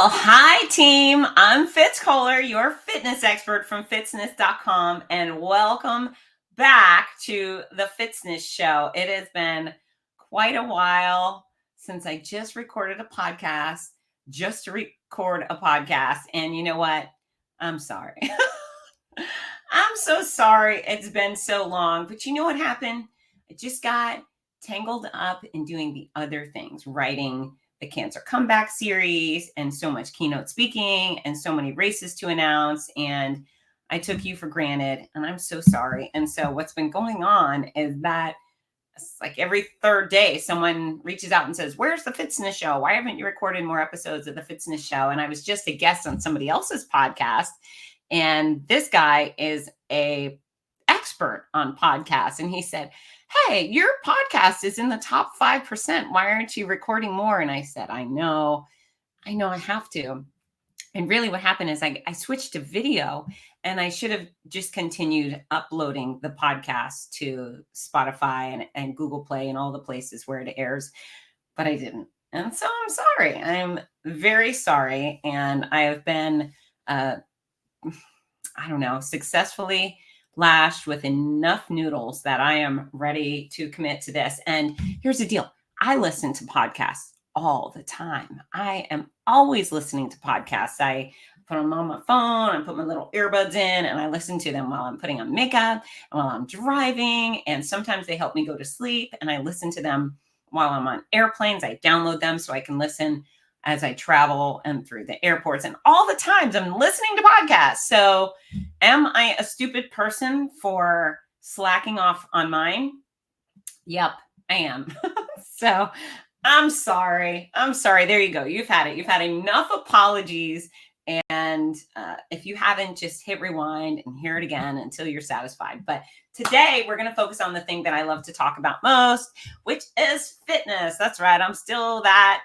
Well, hi team. I'm Fitz Koehler, your fitness expert from Fitzness.com, and welcome back to the Fitzness Show. It has been quite a while since I just recorded a podcast, just to record a podcast. And you know what? I'm sorry. I'm so sorry. It's been so long, but you know what happened? I just got tangled up in doing the other things, writing the Cancer Comeback series and so much keynote speaking and so many races to announce. And I took you for granted and I'm so sorry. And so what's been going on is that it's like every third day, someone reaches out and says, "Where's the Fitzness Show? Why haven't you recorded more episodes of the Fitzness Show?" And I was just a guest on somebody else's podcast. And this guy is a expert on podcasts. And he said, "Hey, your podcast is in the top 5%. Why aren't you recording more?" And I said, I know I have to. And really what happened is I switched to video, and I should have just continued uploading the podcast to Spotify and Google Play and all the places where it airs, but I didn't. And so I'm sorry. I'm very sorry. And I have been, successfully lashed with enough noodles that I am ready to commit to this. And here's the deal. I listen to podcasts all the time. I am always listening to podcasts. I put them on my phone, I put my little earbuds in, and I listen to them while I'm putting on makeup and while I'm driving. And sometimes they help me go to sleep, and I listen to them while I'm on airplanes. I download them so I can listen as I travel and through the airports, and all the times I'm listening to podcasts. So am I a stupid person for slacking off on mine? Yep, I am. So I'm sorry. There you go. You've had it. You've had enough apologies. And if you haven't, just hit rewind and hear it again until you're satisfied. But today we're going to focus on the thing that I love to talk about most, which is fitness. That's right. I'm still that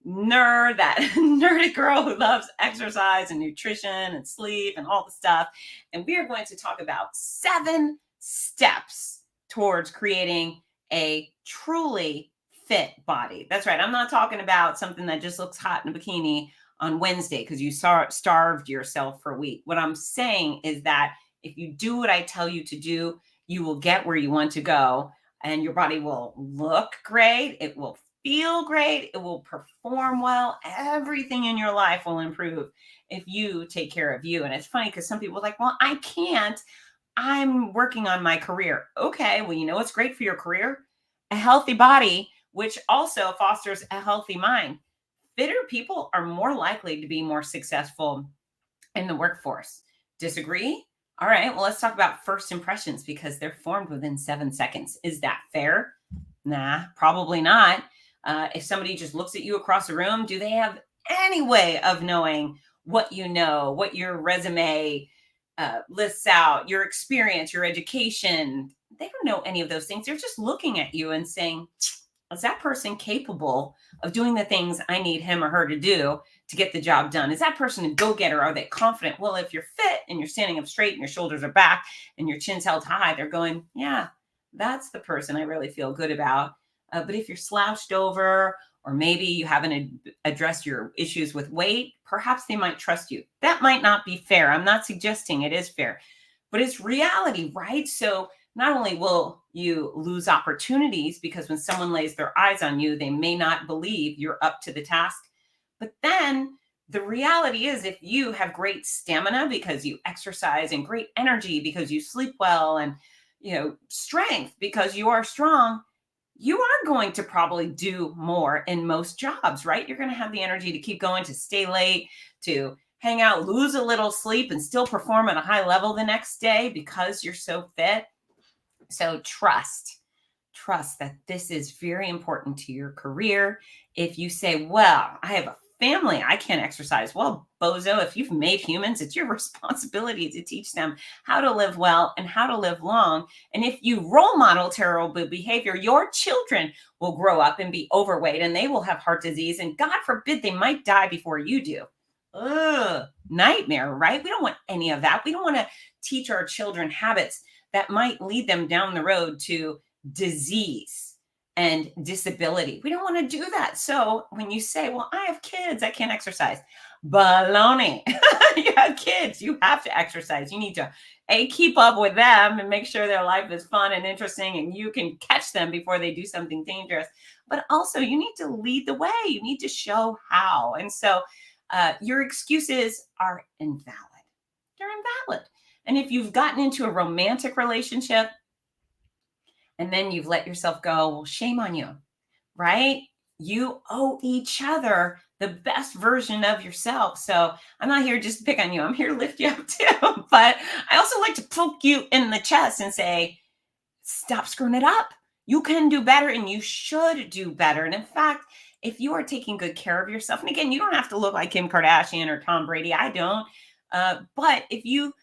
nerdy girl who loves exercise and nutrition and sleep and all the stuff. And we are going to talk about 7 steps towards creating a truly fit body. That's right. I'm not talking about something that just looks hot in a bikini on Wednesday because you starved yourself for a week. What I'm saying is that if you do what I tell you to do, you will get where you want to go, and your body will look great. It will feel great. It will perform well. Everything in your life will improve if you take care of you. And it's funny because some people are like, "Well, I can't. I'm working on my career." Okay, well, you know what's great for your career? A healthy body, which also fosters a healthy mind. Fitter people are more likely to be more successful in the workforce. Disagree? All right, well, let's talk about first impressions because they're formed within 7 seconds. Is that fair? Nah, probably not. If somebody just looks at you across the room, do they have any way of knowing what you know, what your resume lists out, your experience, your education? They don't know any of those things. They're just looking at you and saying, "Is that person capable of doing the things I need him or her to do to get the job done? Is that person a go-getter? Are they confident?" Well, if you're fit and you're standing up straight and your shoulders are back and your chin's held high, they're going, "Yeah, that's the person I really feel good about." But if you're slouched over, or maybe you haven't addressed your issues with weight, perhaps they might trust you. That might not be fair. I'm not suggesting it is fair, but it's reality, right? So not only will you lose opportunities because when someone lays their eyes on you, they may not believe you're up to the task, but then the reality is if you have great stamina because you exercise and great energy because you sleep well and strength because you are strong, you are going to probably do more in most jobs, right? You're going to have the energy to keep going, to stay late, to hang out, lose a little sleep, and still perform at a high level the next day because you're so fit. So trust that this is very important to your career. If you say, "Well, I have a family, I can't exercise." Well, bozo, if you've made humans, it's your responsibility to teach them how to live well and how to live long. And if you role model terrible behavior, your children will grow up and be overweight and they will have heart disease. And God forbid they might die before you do. Ugh, nightmare, right? We don't want any of that. We don't want to teach our children habits that might lead them down the road to disease and disability. We don't want to do that. So when you say, well, I have kids, I can't exercise. Baloney. You have kids, you have to exercise. You need to keep up with them and make sure their life is fun and interesting and you can catch them before they do something dangerous. But also you need to lead the way. You need to show how. And so your excuses are invalid. They're invalid. And if you've gotten into a romantic relationship and then you've let yourself go, well, shame on you, right? You owe each other the best version of yourself. So I'm not here just to pick on you. I'm here to lift you up too. But I also like to poke you in the chest and say, stop screwing it up. You can do better and you should do better. And in fact, if you are taking good care of yourself, and again, you don't have to look like Kim Kardashian or Tom Brady. I don't. But if you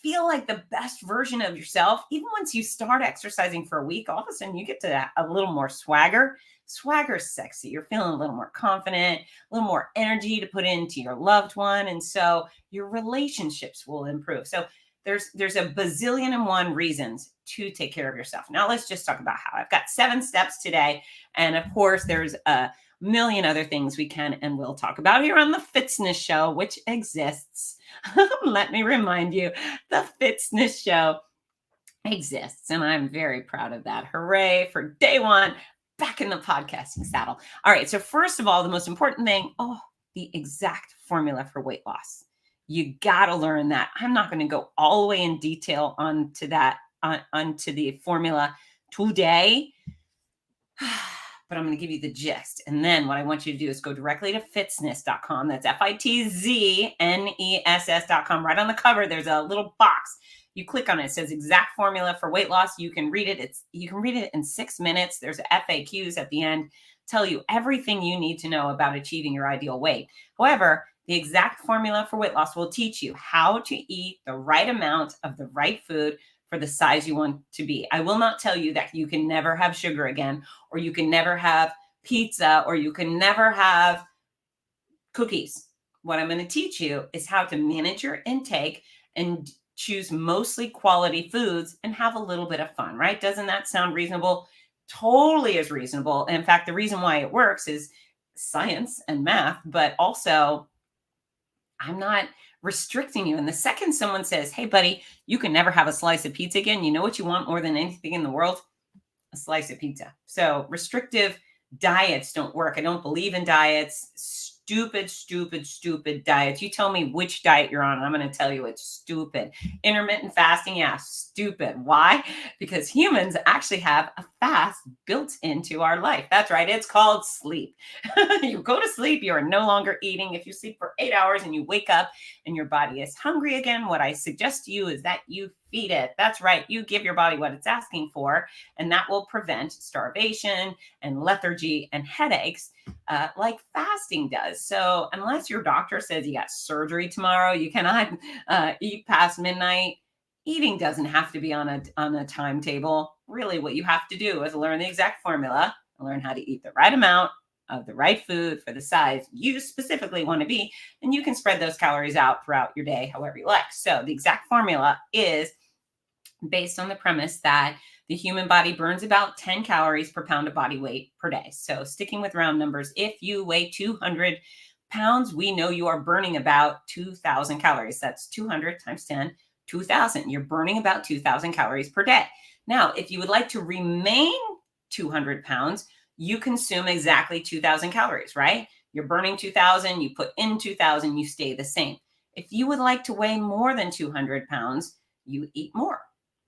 feel like the best version of yourself, even once you start exercising for a week, all of a sudden you get to a little more swagger. Swagger is sexy. You're feeling a little more confident, a little more energy to put into your loved one. And so your relationships will improve. So there's a bazillion and one reasons to take care of yourself. Now let's just talk about how. I've got 7 steps today. And of course, there's a million other things we can and will talk about here on the Fitzness Show, which exists. Let me remind you, the Fitzness Show exists. And I'm very proud of that. Hooray for day one, back in the podcasting saddle. All right. So first of all, the most important thing, the exact formula for weight loss. You got to learn that. I'm not going to go all the way in detail onto that, onto the formula today, but I'm going to give you the gist. And then what I want you to do is go directly to fitzness.com. That's Fitzness.com. Right on the cover, there's a little box. You click on it. It says exact formula for weight loss. You can read it. You can read it in 6 minutes. There's FAQs at the end, tell you everything you need to know about achieving your ideal weight. However, the exact formula for weight loss will teach you how to eat the right amount of the right food for the size you want to be. I will not tell you that you can never have sugar again, or you can never have pizza, or you can never have cookies. What I'm going to teach you is how to manage your intake and choose mostly quality foods and have a little bit of fun, right? Doesn't that sound reasonable? Totally is reasonable. And in fact, the reason why it works is science and math, but also I'm not restricting you. And the second someone says, hey, buddy, you can never have a slice of pizza again, you know what you want more than anything in the world? A slice of pizza. So restrictive diets don't work. I don't believe in diets. Stupid diets. You tell me which diet you're on, and I'm going to tell you it's stupid. Intermittent fasting, yeah, stupid. Why? Because humans actually have a fast built into our life. That's right. It's called sleep. You go to sleep, you are no longer eating. If you sleep for 8 hours and you wake up and your body is hungry again, what I suggest to you is that you feed it. That's right. You give your body what it's asking for, and that will prevent starvation and lethargy and headaches like fasting does. So unless your doctor says you got surgery tomorrow, you cannot eat past midnight. Eating doesn't have to be on a timetable. Really, what you have to do is learn the exact formula and learn how to eat the right amount of the right food for the size you specifically want to be. And you can spread those calories out throughout your day, however you like. So the exact formula is based on the premise that the human body burns about 10 calories per pound of body weight per day. So sticking with round numbers, if you weigh 200 pounds, we know you are burning about 2,000 calories. That's 200 times 10, 2,000. You're burning about 2,000 calories per day. Now, if you would like to remain 200 pounds, you consume exactly 2,000 calories, right? You're burning 2,000, you put in 2,000, you stay the same. If you would like to weigh more than 200 pounds, you eat more.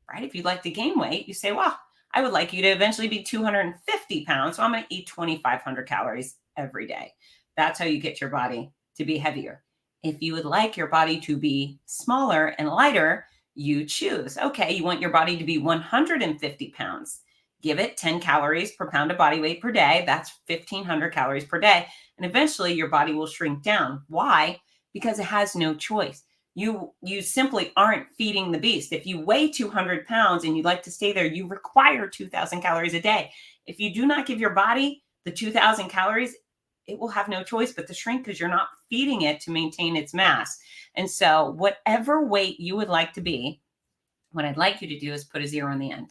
Right? If you'd like to gain weight, you say, well, I would like you to eventually be 250 pounds. So I'm going to eat 2,500 calories every day. That's how you get your body to be heavier. If you would like your body to be smaller and lighter, you choose. Okay, you want your body to be 150 pounds. Give it 10 calories per pound of body weight per day. That's 1,500 calories per day. And eventually your body will shrink down. Why? Because it has no choice. You simply aren't feeding the beast. If you weigh 200 pounds and you'd like to stay there, you require 2,000 calories a day. If you do not give your body the 2,000 calories, it will have no choice but to shrink because you're not feeding it to maintain its mass. And so whatever weight you would like to be, what I'd like you to do is put a 0 on the end.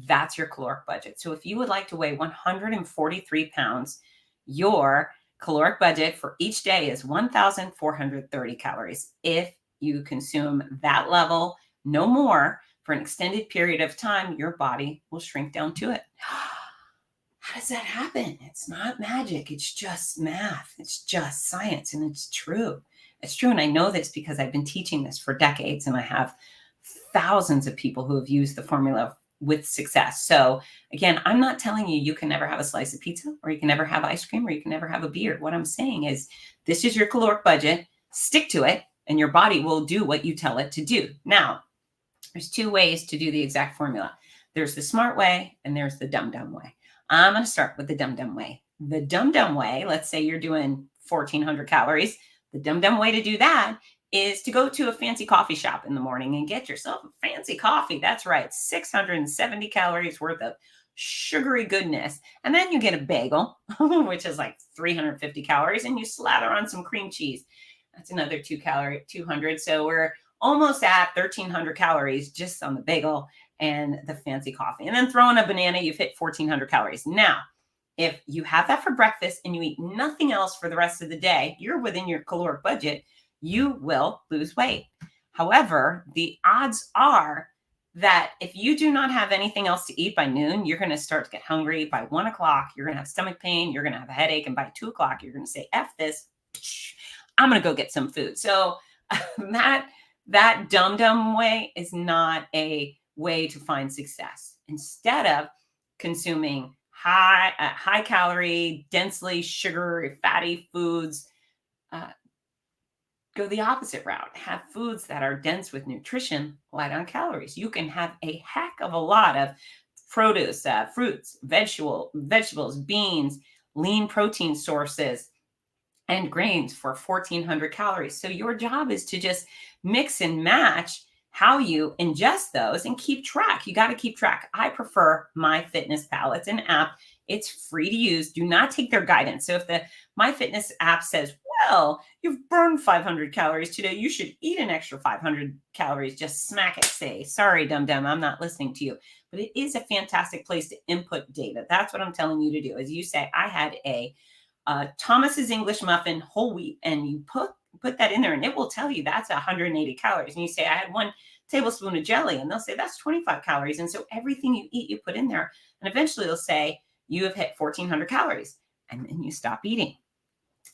That's your caloric budget. So if you would like to weigh 143 pounds, your caloric budget for each day is 1,430 calories. If you consume that level, no more, for an extended period of time, your body will shrink down to it. How does that happen? It's not magic. It's just math. It's just science. And it's true. It's true. And I know this because I've been teaching this for decades and I have thousands of people who have used the formula with success. So again, I'm not telling you you can never have a slice of pizza or you can never have ice cream or you can never have a beer. What I'm saying is this is your caloric budget. Stick to it and your body will do what you tell it to do. Now, there's two ways to do the exact formula. There's the smart way and there's the dumb way. I'm going to start with the dumb way. The dumb way, let's say you're doing 1,400 calories. The dumb way to do that is to go to a fancy coffee shop in the morning and get yourself a fancy coffee. That's right, 670 calories worth of sugary goodness. And then you get a bagel, which is like 350 calories, and you slather on some cream cheese. That's another 200. So we're almost at 1,300 calories just on the bagel and the fancy coffee. And then throw in a banana, you've hit 1,400 calories. Now, if you have that for breakfast and you eat nothing else for the rest of the day, you're within your caloric budget, you will lose weight. However, the odds are that if you do not have anything else to eat by noon, you're going to start to get hungry. By 1 o'clock, you're going to have stomach pain, you're going to have a headache. And by 2 o'clock, you're going to say, F this, I'm going to go get some food. So that dumb way is not a way to find success. Instead of consuming high calorie, densely sugar, fatty foods, go the opposite route. Have foods that are dense with nutrition, light on calories. You can have a heck of a lot of produce, fruits, vegetables, beans, lean protein sources, and grains for 1,400 calories. So your job is to just mix and match how you ingest those and keep track. You got to keep track. I prefer MyFitnessPal. It's an app. It's free to use. Do not take their guidance. So if the MyFitness app says, well, you've burned 500 calories today, you should eat an extra 500 calories, just smack it. Say, sorry, dum, I'm not listening to you. But it is a fantastic place to input data. That's what I'm telling you to do. As you say, I had a Thomas's English muffin, whole wheat, and you put that in there and it will tell you that's 180 calories. And you say, I had 1 tablespoon of jelly, and they'll say that's 25 calories. And so everything you eat, you put in there. And eventually they'll say, you have hit 1,400 calories. And then you stop eating.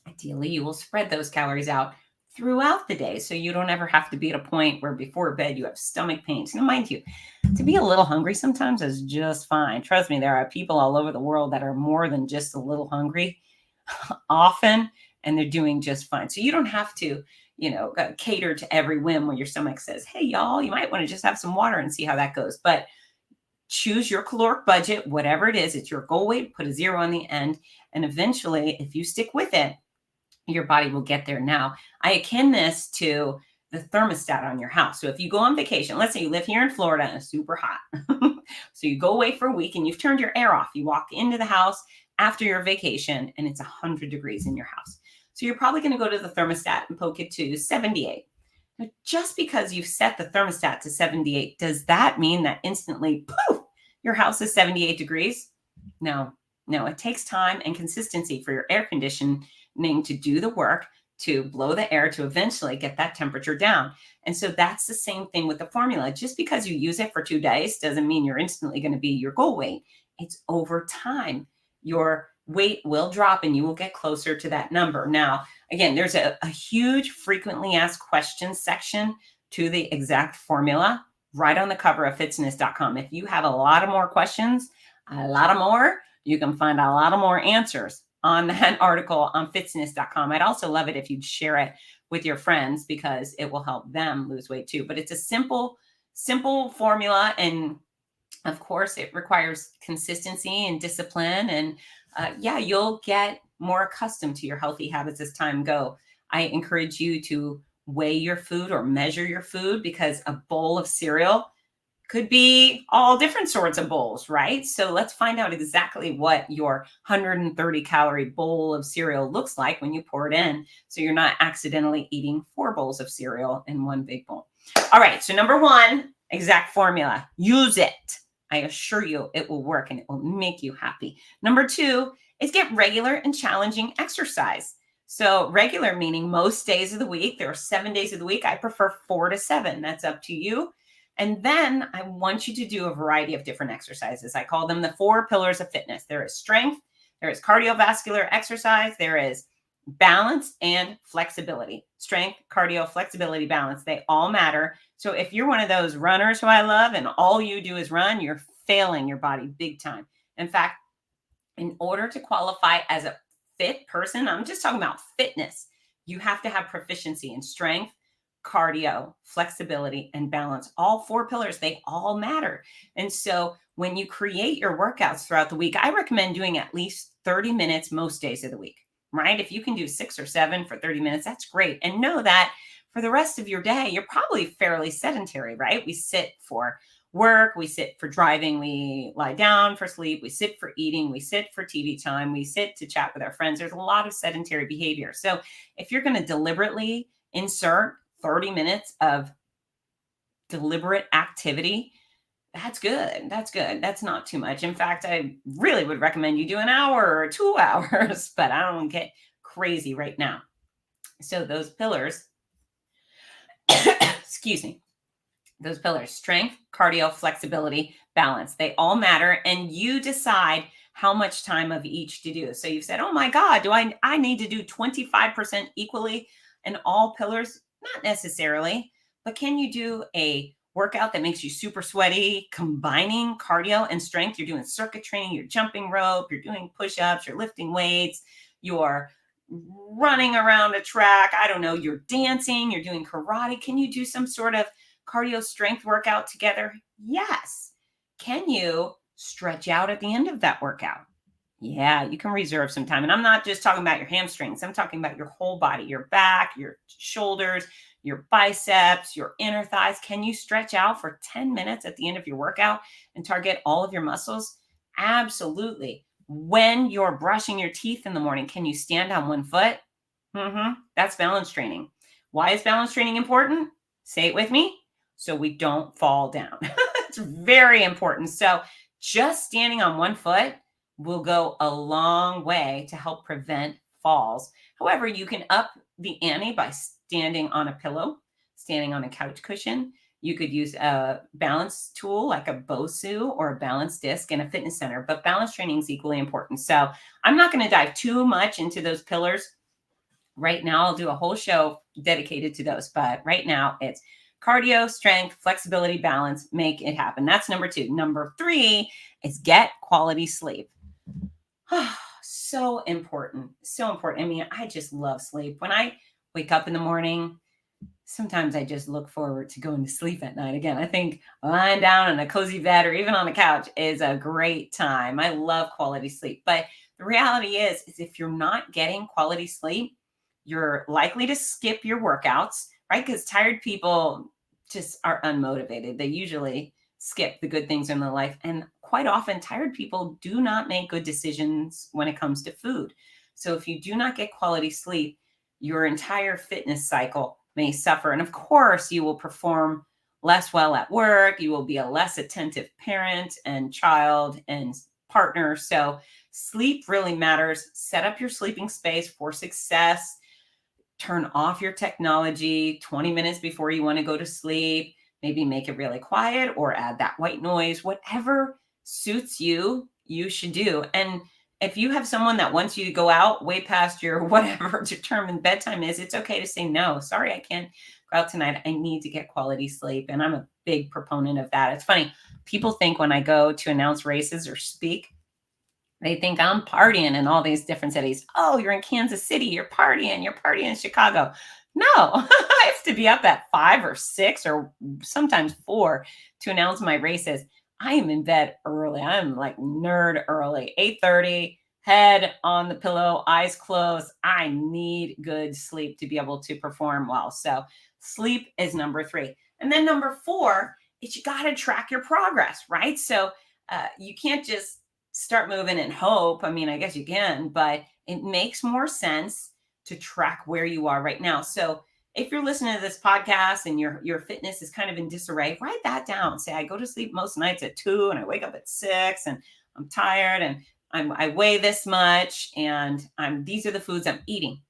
Ideally, you will spread those calories out throughout the day so you don't ever have to be at a point where before bed you have stomach pains. Now, mind you, to be a little hungry sometimes is just fine. Trust me, there are people all over the world that are more than just a little hungry often, and they're doing just fine. So you don't have to, cater to every whim when your stomach says, hey, y'all, you might want to just have some water and see how that goes. But choose your caloric budget, whatever it is. It's your goal weight, put a 0 on the end. And eventually, if you stick with it, your body will get there. Now, I akin this to the thermostat on your house. So if you go on vacation, let's say you live here in Florida and it's super hot. So you go away for a week and you've turned your air off. You walk into the house after your vacation and it's 100 degrees in your house. So you're probably going to go to the thermostat and poke it to 78. Now, just because you've set the thermostat to 78, does that mean that instantly, poof, your house is 78 degrees? No, it takes time and consistency for your air conditioning to do the work, to blow the air, to eventually get that temperature down. And so that's the same thing with the formula. Just because you use it for 2 days doesn't mean you're instantly going to be your goal weight. It's over time. Your weight will drop and you will get closer to that number. Now, again, there's a huge frequently asked questions section to the exact formula right on the cover of fitzness.com. If you have a lot of more questions, you can find a lot of more answers on that article on fitzness.com. I'd also love it if you'd share it with your friends because it will help them lose weight too. But it's a simple formula. And of course, it requires consistency and discipline. And you'll get more accustomed to your healthy habits as time go. I encourage you to weigh your food or measure your food because a bowl of cereal could be all different sorts of bowls, right? So let's find out exactly what your 130 calorie bowl of cereal looks like when you pour it in. So you're not accidentally eating 4 bowls of cereal in one big bowl. All right. So number 1, exact formula, use it. I assure you it will work and it will make you happy. Number two is get regular and challenging exercise. So, regular meaning most days of the week. There are 7 days of the week. I prefer 4 to 7. That's up to you. And then I want you to do a variety of different exercises. I call them the 4 pillars of fitness. There is strength, there is cardiovascular exercise, there is balance, and flexibility. Strength, cardio, flexibility, balance, they all matter. So if you're one of those runners who I love and all you do is run, you're failing your body big time. In fact, in order to qualify as a fit person, I'm just talking about fitness, you have to have proficiency in strength, cardio, flexibility, and balance. All 4 pillars, they all matter. And so when you create your workouts throughout the week, I recommend doing at least 30 minutes most days of the week, right? If you can do 6 or 7 for 30 minutes, that's great. And know that for the rest of your day, you're probably fairly sedentary, right? We sit for work, we sit for driving, we lie down for sleep, we sit for eating, we sit for TV time, we sit to chat with our friends. There's a lot of sedentary behavior. So if you're going to deliberately insert 30 minutes of deliberate activity, that's good. That's good. That's not too much. In fact, I really would recommend you do an hour or 2 hours, but I don't get crazy right now. So those pillars, excuse me, those pillars, strength, cardio, flexibility, balance, they all matter. And you decide how much time of each to do. So you've said, oh my God, I need to do 25% equally in all pillars? Not necessarily, but can you do a workout that makes you super sweaty, combining cardio and strength? You're doing circuit training, you're jumping rope, you're doing push-ups, you're lifting weights, you're running around a track. I don't know, you're dancing, you're doing karate. Can you do some sort of cardio strength workout together? Yes. Can you stretch out at the end of that workout? Yeah, you can reserve some time. And I'm not just talking about your hamstrings. I'm talking about your whole body, your back, your shoulders, your biceps, your inner thighs. Can you stretch out for 10 minutes at the end of your workout and target all of your muscles? Absolutely. When you're brushing your teeth in the morning, can you stand on one foot? That's balance training. Why is balance training important? Say it with me. So we don't fall down. It's very important. So just standing on one foot will go a long way to help prevent falls. However, you can up the ante by standing on a pillow, standing on a couch cushion. You could use a balance tool like a BOSU or a balance disc in a fitness center, but balance training is equally important. So I'm not going to dive too much into those pillars right now. I'll do a whole show dedicated to those, but right now it's cardio, strength, flexibility, balance, make it happen. That's number 2. Number 3 is get quality sleep. So important. So important. I mean, I just love sleep. When I wake up in the morning, sometimes I just look forward to going to sleep at night. Again, I think lying down in a cozy bed or even on the couch is a great time. I love quality sleep. But the reality is if you're not getting quality sleep, you're likely to skip your workouts, right? Because tired people just are unmotivated. They usually skip the good things in their life. And quite often, tired people do not make good decisions when it comes to food. So if you do not get quality sleep, your entire fitness cycle may suffer. And of course, you will perform less well at work. You will be a less attentive parent and child and partner. So sleep really matters. Set up your sleeping space for success. Turn off your technology 20 minutes before you want to go to sleep. Maybe make it really quiet or add that white noise. Whatever suits you, you should do. And if you have someone that wants you to go out way past your whatever determined bedtime is, it's okay to say, no, sorry, I can't go out tonight. I need to get quality sleep. And I'm a big proponent of that. It's funny. People think when I go to announce races or speak, they think I'm partying in all these different cities. Oh, you're in Kansas City. You're partying in Chicago. No, I have to be up at 5 or 6 or sometimes 4 to announce my races. I am in bed early. I'm like nerd early, 8:30, head on the pillow, eyes closed. I need good sleep to be able to perform well. So sleep is number 3. And then number 4 is you got to track your progress, right? So you can't just start moving and hope. I mean, I guess you can, but it makes more sense to track where you are right now. So if you're listening to this podcast and your fitness is kind of in disarray, write that down. Say, I go to sleep most nights at 2 and I wake up at 6 and I'm tired and I weigh this much and these are the foods I'm eating.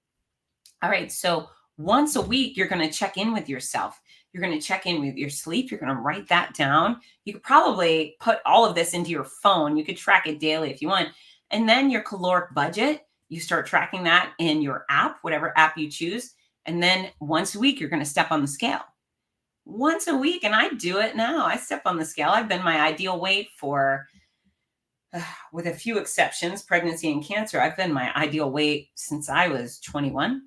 All right. So once a week, you're going to check in with yourself. You're going to check in with your sleep. You're going to write that down. You could probably put all of this into your phone. You could track it daily if you want. And then your caloric budget, you start tracking that in your app, whatever app you choose. And then once a week, you're going to step on the scale. Once a week. And I do it now. I step on the scale. I've been my ideal weight for, with a few exceptions, pregnancy and cancer. I've been my ideal weight since I was 21.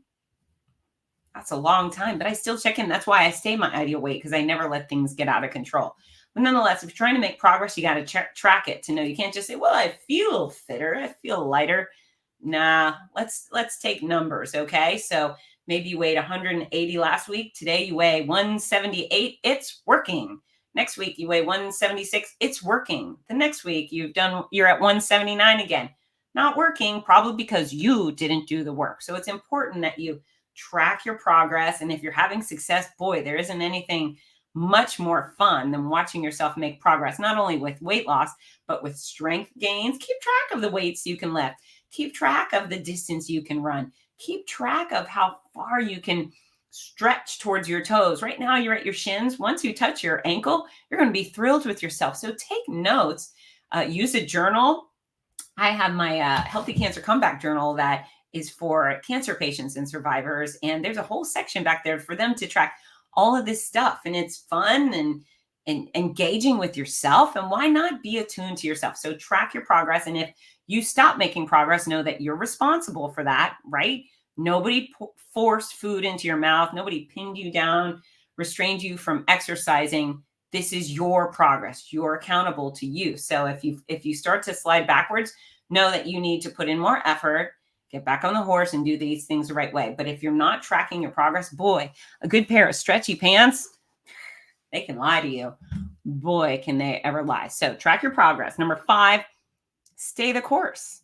That's a long time, but I still check in. That's why I stay my ideal weight, because I never let things get out of control. But nonetheless, if you're trying to make progress, you got to track it to know. You can't just say, well, I feel fitter, I feel lighter. Nah, let's take numbers, okay? So maybe you weighed 180 last week. Today you weigh 178. It's working. Next week you weigh 176. It's working. The next week you're at 179 again. Not working, probably because you didn't do the work. So it's important that you track your progress. And if you're having success, boy, there isn't anything much more fun than watching yourself make progress, not only with weight loss, but with strength gains. Keep track of the weights you can lift. Keep track of the distance you can run. Keep track of how far you can stretch towards your toes. Right now, you're at your shins. Once you touch your ankle, you're going to be thrilled with yourself. So take notes, use a journal. I have my Healthy Cancer Comeback Journal that is for cancer patients and survivors. And there's a whole section back there for them to track all of this stuff. And it's fun and engaging with yourself. And why not be attuned to yourself? So track your progress. And if you stop making progress, know that you're responsible for that, right? Nobody forced food into your mouth. Nobody pinned you down, restrained you from exercising. This is your progress. You're accountable to you. So if you start to slide backwards, know that you need to put in more effort, get back on the horse and do these things the right way. But if you're not tracking your progress, boy, a good pair of stretchy pants, they can lie to you. Boy, can they ever lie. So track your progress. Number 5, stay the course.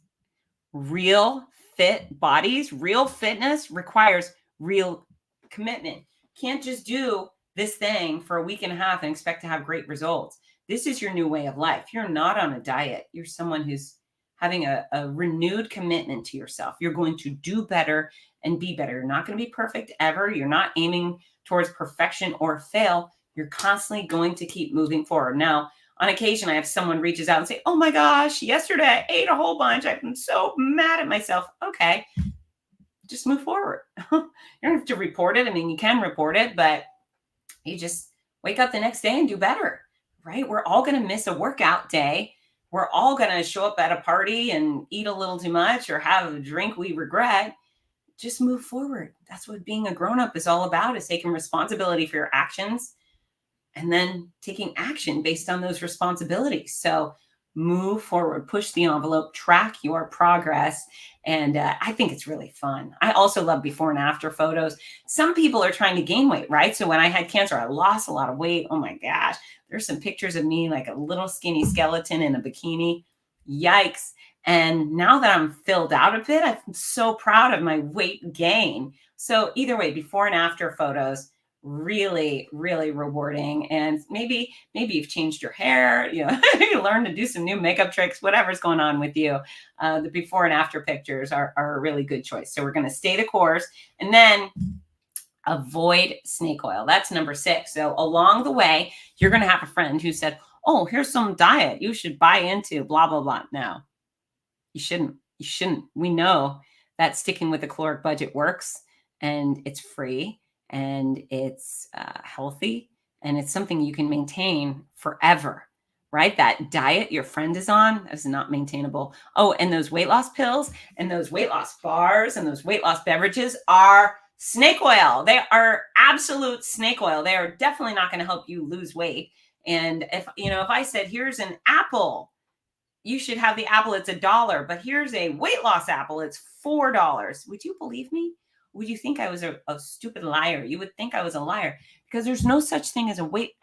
Real fit bodies, real fitness requires real commitment. Can't just do this thing for a week and a half and expect to have great results. This is your new way of life. You're not on a diet. You're someone who's having a renewed commitment to yourself. You're going to do better and be better. You're not going to be perfect ever. You're not aiming towards perfection or fail. You're constantly going to keep moving forward. Now, on occasion, I have someone reaches out and say, oh my gosh, yesterday I ate a whole bunch. I've been so mad at myself. Okay, just move forward. You don't have to report it. I mean, you can report it, but you just wake up the next day and do better, right? We're all going to miss a workout day. We're all going to show up at a party and eat a little too much or have a drink we regret. Just move forward. That's what being a grown-up is all about, is taking responsibility for your actions and then taking action based on those responsibilities. So move forward, push the envelope, track your progress. And I think it's really fun. I also love before and after photos. Some people are trying to gain weight, right? So when I had cancer, I lost a lot of weight. Oh my gosh. There's some pictures of me like a little skinny skeleton in a bikini. Yikes. And now that I'm filled out a bit, I'm so proud of my weight gain. So either way, before and after photos, really, really rewarding. And maybe you've changed your hair, you learn to do some new makeup tricks, whatever's going on with you. The before and after pictures are a really good choice. So we're going to stay the course and then avoid snake oil. That's number 6. So along the way, you're going to have a friend who said, oh, here's some diet you should buy into, blah, blah, blah. No, you shouldn't. You shouldn't. We know that sticking with the caloric budget works and it's free. And it's healthy, and it's something you can maintain forever, right? That diet your friend is on is not maintainable. Oh, and those weight loss pills and those weight loss bars and those weight loss beverages are snake oil. They are absolute snake oil. They are definitely not going to help you lose weight. And if I said, here's an apple, you should have the apple, it's $1, but here's a weight loss apple, it's $4. Would you believe me? Would you think I was a stupid liar? You would think I was a liar, because there's no such thing as a weight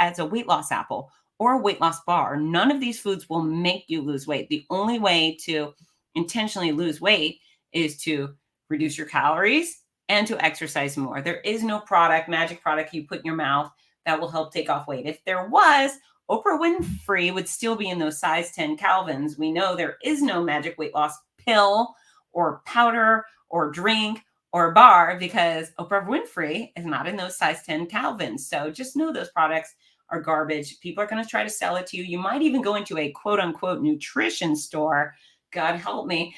loss apple or a weight loss bar. None of these foods will make you lose weight. The only way to intentionally lose weight is to reduce your calories and to exercise more. There is no magic product you put in your mouth that will help take off weight. If there was, Oprah Winfrey would still be in those size 10 Calvins. We know there is no magic weight loss pill or powder or drink or bar because Oprah Winfrey is not in those size 10 Calvins. So just know those products are garbage. People are going to try to sell it to you. You might even go into a quote unquote nutrition store, God help me,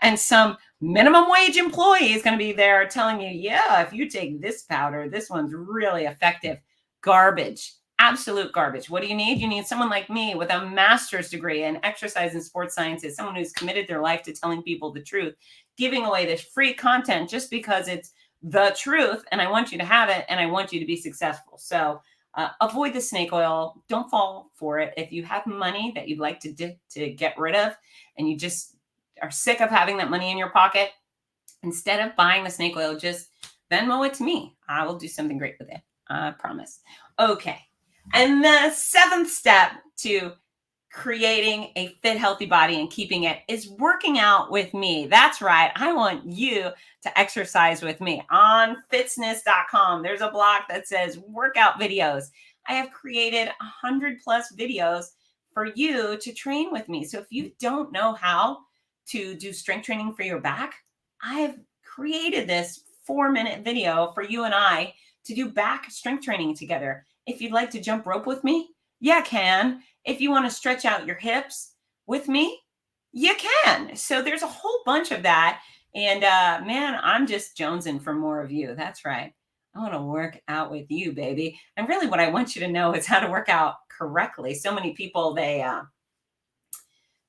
and some minimum wage employee is going to be there telling you, yeah, if you take this powder, this one's really effective. Garbage. Absolute garbage. What do you need? You need someone like me with a master's degree in exercise and sports sciences, someone who's committed their life to telling people the truth, giving away this free content just because it's the truth. And I want you to have it and I want you to be successful. So avoid the snake oil. Don't fall for it. If you have money that you'd like to get rid of and you just are sick of having that money in your pocket, instead of buying the snake oil, just Venmo it to me. I will do something great with it. I promise. Okay. And the 7th step to creating a fit, healthy body and keeping it is working out with me. That's right. I want you to exercise with me on Fitzness.com. There's a block that says workout videos. I have created 100 plus videos for you to train with me. So if you don't know how to do strength training for your back, I've created this 4-minute video for you and I to do back strength training together. If you'd like to jump rope with me, you can. If you want to stretch out your hips with me, you can. So there's a whole bunch of that. And man, I'm just jonesing for more of you. That's right. I want to work out with you, baby. And really what I want you to know is how to work out correctly. So many people, they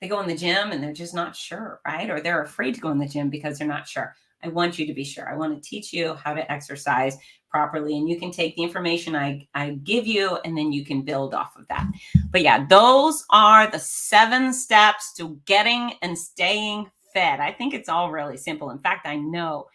go in the gym and they're just not sure, right? Or they're afraid to go in the gym because they're not sure. I want you to be sure. I want to teach you how to exercise properly. And you can take the information I give you and then you can build off of that. But yeah, those are the 7 steps to getting and staying fit. I think it's all really simple. In fact, I know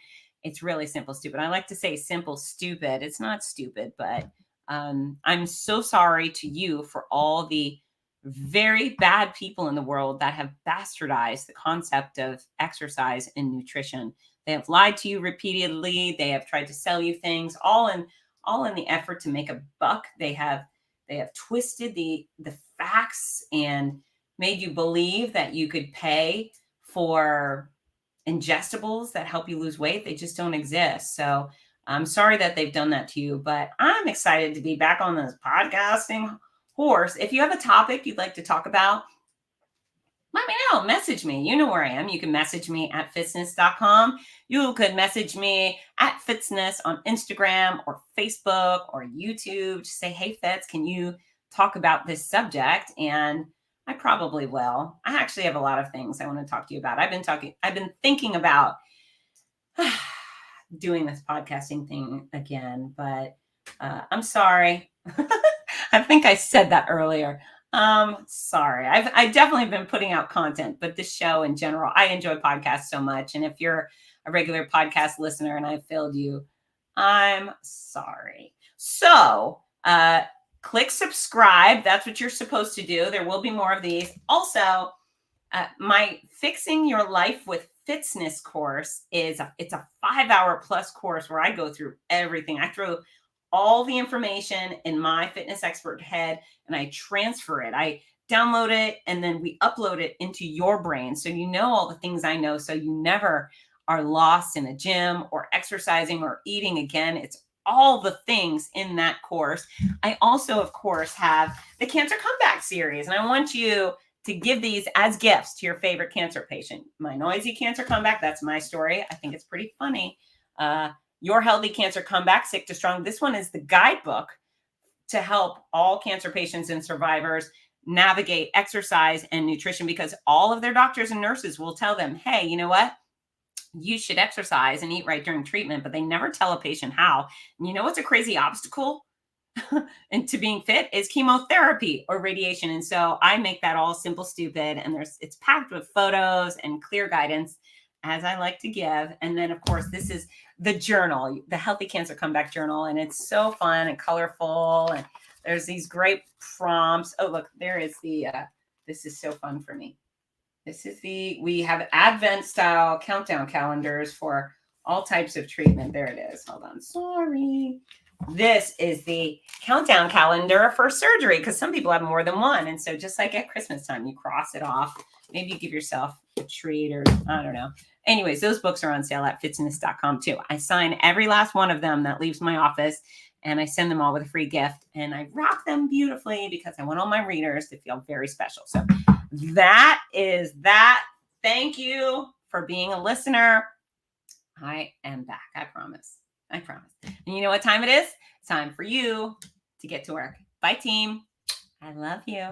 it's really simple, stupid. I like to say simple, stupid. It's not stupid, but I'm so sorry to you for all the very bad people in the world that have bastardized the concept of exercise and nutrition. They have lied to you repeatedly. They have tried to sell you things, all in the effort to make a buck. They have twisted the facts and made you believe that you could pay for ingestibles that help you lose weight. They just don't exist. So I'm sorry that they've done that to you, but I'm excited to be back on this podcasting horse. If you have a topic you'd like to talk about, let me know. Message me. You know where I am. You can message me at fitzness.com. You could message me at Fitzness on Instagram or Facebook or YouTube. Just say, hey, Fitz, can you talk about this subject? And I probably will. I actually have a lot of things I want to talk to you about. I've been thinking about doing this podcasting thing again, but I'm sorry. I think I said that earlier. Sorry. I definitely been putting out content, but this show in general, I enjoy podcasts so much. And if you're a regular podcast listener and I failed you, I'm sorry. So, click subscribe. That's what you're supposed to do. There will be more of these. Also, my Fixing Your Life with Fitzness course it's a 5-hour plus course where I go through everything. I throw all the information in my fitness expert head and I transfer it. I download it and then we upload it into your brain. So you know all the things I know. So you never are lost in a gym or exercising or eating again. It's all the things in that course. I also, of course, have the Cancer Comeback series. And I want you to give these as gifts to your favorite cancer patient. My Noisy Cancer Comeback, that's my story. I think it's pretty funny. Your Healthy Cancer Comeback, Sick to Strong. This one is the guidebook to help all cancer patients and survivors navigate exercise and nutrition, because all of their doctors and nurses will tell them, hey, you know what? You should exercise and eat right during treatment, but they never tell a patient how. And you know what's a crazy obstacle into being fit is chemotherapy or radiation. And so I make that all simple, stupid, and it's packed with photos and clear guidance, as I like to give. And then, of course, this is the journal, the Healthy Cancer Comeback Journal. And it's so fun and colorful. And there's these great prompts. Oh, look, there is this is so fun for me. We have Advent style countdown calendars for all types of treatment. There it is. Hold on. Sorry. This is the countdown calendar for surgery because some people have more than one. And so just like at Christmas time, you cross it off. Maybe you give yourself a treat or I don't know. Anyways, those books are on sale at fitzness.com too. I sign every last one of them that leaves my office and I send them all with a free gift and I wrap them beautifully because I want all my readers to feel very special. So that is that. Thank you for being a listener. I am back. I promise. I promise. And you know what time it is? It's time for you to get to work. Bye, team. I love you.